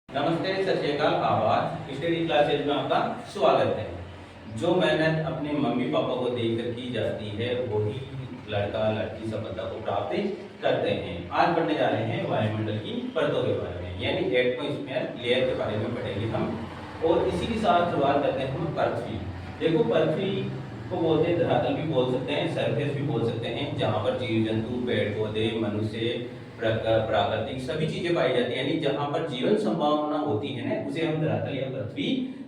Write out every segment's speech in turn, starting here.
नमस्ते, सत श्री अकाल, आवाज स्टडी क्लासेज में आपका स्वागत है। जो मेहनत अपने मम्मी पापा को देकर की जाती है वही लड़का लड़की सफलता को प्राप्त करते हैं। आज पढ़ने जा रहे हैं वायुमंडल की परतों के बारे में, यानी एटमॉस्फेयर लेयर के बारे में पढ़ेंगे हम। और इसी के साथ शुरुआत करते हैं हम पृथ्वी। देखो, पृथ्वी को बोलते हैं धरातल भी बोल सकते हैं, सरफेस भी बोल सकते हैं, जहाँ पर जीव जंतु, पेड़ पौधे, मनुष्य, प्राकृतिक सभी चीजें पाई जाती है, यानी जहां पर जीवन संभावना होती है ना, उसे हम धरातल या पृथ्वी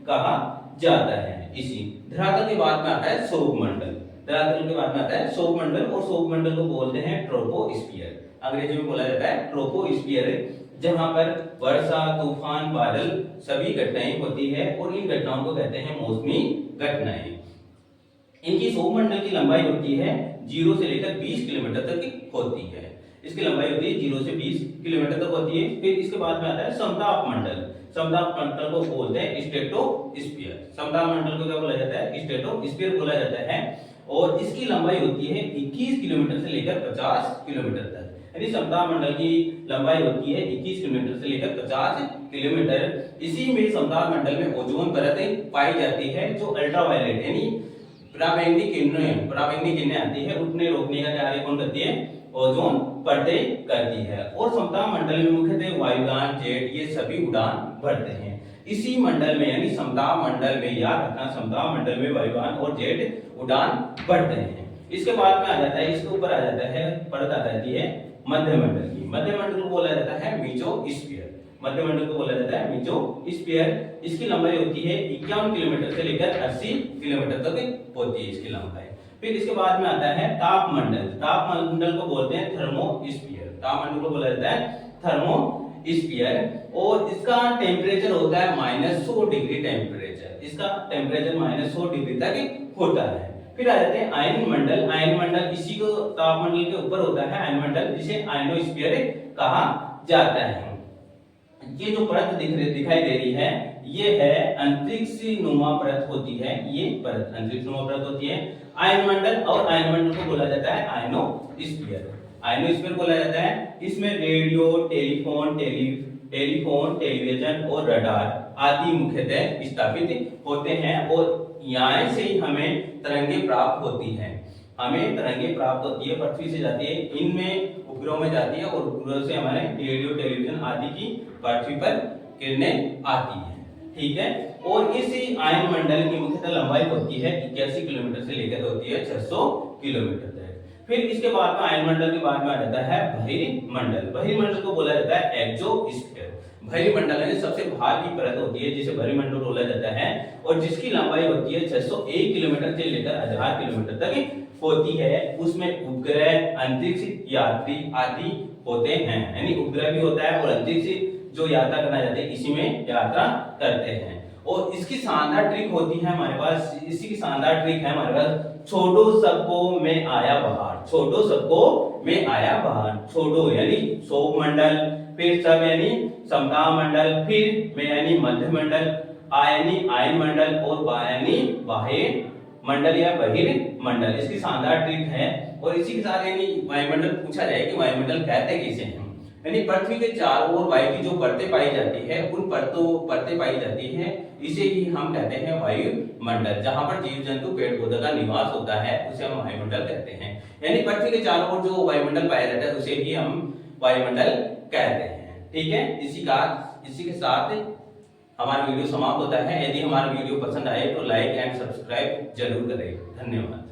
कहा जाता है। इसी धरातल के बाद में आता है सौरमंडल। धरातल के बाद में आता है सौरमंडल, और सौरमंडल को बोलते हैं ट्रोपोस्फियर। अंग्रेजी में बोला जाता है ट्रोपोस्फियर, जहां पर वर्षा, तूफान, बादल सभी घटनाएं होती है, और इन घटनाओं को कहते हैं मौसमी घटनाएं। इनकी सौरमंडल की लंबाई होती है 0 से लेकर 20 किलोमीटर तक की होती है। इसकी लंबाई होती है 0 से 20 किलोमीटर तक होती है। फिर इसके बाद में आता है समताप मंडल। समताप मंडल को बोलते हैं स्ट्रेटोस्फीयर। समताप मंडल को क्या बोला जाता है? स्ट्रेटोस्फीयर बोला जाता है। और इसकी लंबाई होती है 21 किलोमीटर से लेकर 50 किलोमीटर तक। यानी समताप मंडल की लंबाई होती है 21 किलोमीटर से लेकर 50 किलोमीटर। इसी में समताप मंडल में ओजोन परत पाई जाती है, जो अल्ट्रावायलेट यानी पराबैंगनी किरणें आती है, उन्हें रोकने का कार्य कौन करती है? ओजोन परतें करती है। और समताप मंडल में मुख्यतः वायुयान, जेट ये सभी उड़ान भरते हैं। इसी मंडल में यानी समताप मंडल में, याद रखना, समताप मंडल में वायुयान और जेट उड़ान भरते हैं। इसके बाद में आ जाता है, इसके ऊपर आ जाता है, परत आ जाती है मध्यमंडल की। मध्यमंडल को बोला जाता है मेसोस्फीयर। मध्यमंडल को बोला जाता है मेसोस्फीयर। इसकी लंबाई होती है 51 किलोमीटर से लेकर 80 किलोमीटर तक होती है इसकी लंबाई। फिर इसके बाद में आता है तापमंडल। तापमंडल को बोलते हैं थर्मोस्फीयर। तापमंडल को बोला जाता है थर्मोस्फीयर, और इसका टेम्परेचर होता है -100 डिग्री टेम्परेचर। इसका टेम्परेचर -100 डिग्री तक होता है। फिर आ जाते हैं आयनमंडल। आयनमंडल इसी को तापमंडल के ऊपर होता है आयनमंडल, जिसे आयनोस्फीयर कहा जाता है। ये जो परत दिखाई दे रही है, ये है अंतरिक्ष नुमा परत होती है। ये परत अंतरिक्ष नुमा परत होती है आयनमंडल, और आयनमंडल को बोला जाता है आयनोस्फीयर। आयनोस्फीयर बोला जाता है। इसमें रेडियो, टेलीफोन, टेलीविजन और रडार आदि मुख्यतः स्थापित होते हैं, और यहाँ से ही हमें तरंगे प्राप्त होती हैं। हमें तरंगे प्राप्त होती है, पृथ्वी से जाती है, इनमें उपग्रहों में जाती है, और उपग्रह से हमारे रेडियो, टेलीविजन आदि की पृथ्वी पर किरणें आती हैं। ठीक है। और इसी आयनमंडल की मुख्यतः लंबाई होती है 81 किलोमीटर से लेकर होती है 600 किलोमीटर तक। फिर इसके बाद में आयनमंडल के बाद में आ जाता है बहिर्मंडल। बहिर्मंडल को बोला जाता है एक्सोस्फीयर। बहिर्मंडल यानी सबसे बाहर की परत होती है, जिसे बहिर्मंडल बोला जाता है, और जिसकी लंबाई होती है 601 किलोमीटर से लेकर 1000 किलोमीटर तक होती है। उसमें उपग्रह, अंतरिक्ष यात्री आदि होते हैं, यानी उपग्रह भी होता है और अंतरिक्ष जो यात्रा करना चाहते हैं इसी में यात्रा करते हैं। और इसकी शानदार ट्रिक होती है हमारे पास, इसी की शानदार ट्रिक है हमारे पास, छोड़ो सबको मैं आया बाहर। छोड़ो सबको मैं आया बाहर। छोड़ो यानी सौरमंडल, फिर सब यानी समताप मंडल, फिर मैं यानी मध्यमंडल, आ यानी आयनमंडल, और बा यानी बाह्य मंडल या बहिर्मंडल। इसकी शानदार ट्रिक है। और इसी के साथ यानी वायुमंडल पूछा जाए कि वायुमंडल कहते किसे हैं, यानी पृथ्वी के चारों ओर वायु की जो परतें पाई जाती है, उन परतें पाई जाती है, इसे ही हम कहते हैं वायुमंडल। जहां पर जीव जंतु, पेड़ पौधे का निवास होता है, उसे हम वायुमंडल कहते हैं। यानी पृथ्वी के चारों ओर जो वायुमंडल पाया जाता है उसे ही हम वायुमंडल कहते हैं। ठीक है। इसी के साथ हमारा वीडियो समाप्त होता है। यदि हमारा वीडियो पसंद आए तो लाइक एंड सब्सक्राइब जरूर करें। धन्यवाद।